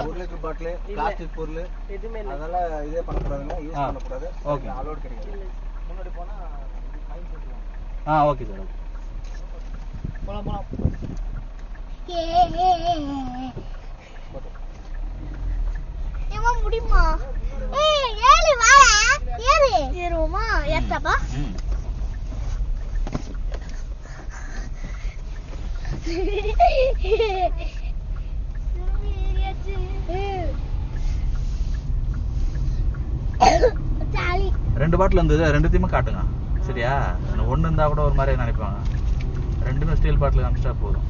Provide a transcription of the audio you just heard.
1 litre bottle plastic பொருள் அதெல்லாம் இதே பண்ணக்கூடாதுங்க, யூஸ் பண்ணக்கூடாது. ஓகே, அலோட் கிடையாது. முன்னாடி போனா ஃபைன் போட்டுருவாங்க. Okay sir. போலாம் போலாம். ஏமா முடியுமா? ஏறு வாடா, ஏறுவோமா? ஏத்தப்பா. ரெண்டு பாட்டில் இருந்தது, ரெண்டுத்தையுமே காட்டுங்க சரியா? ஒன்று இருந்தால் கூட ஒரு மாதிரி நினைப்பாங்க. ரெண்டுமே ஸ்டீல் பாட்டில் காமிச்சிட்டா போதும்.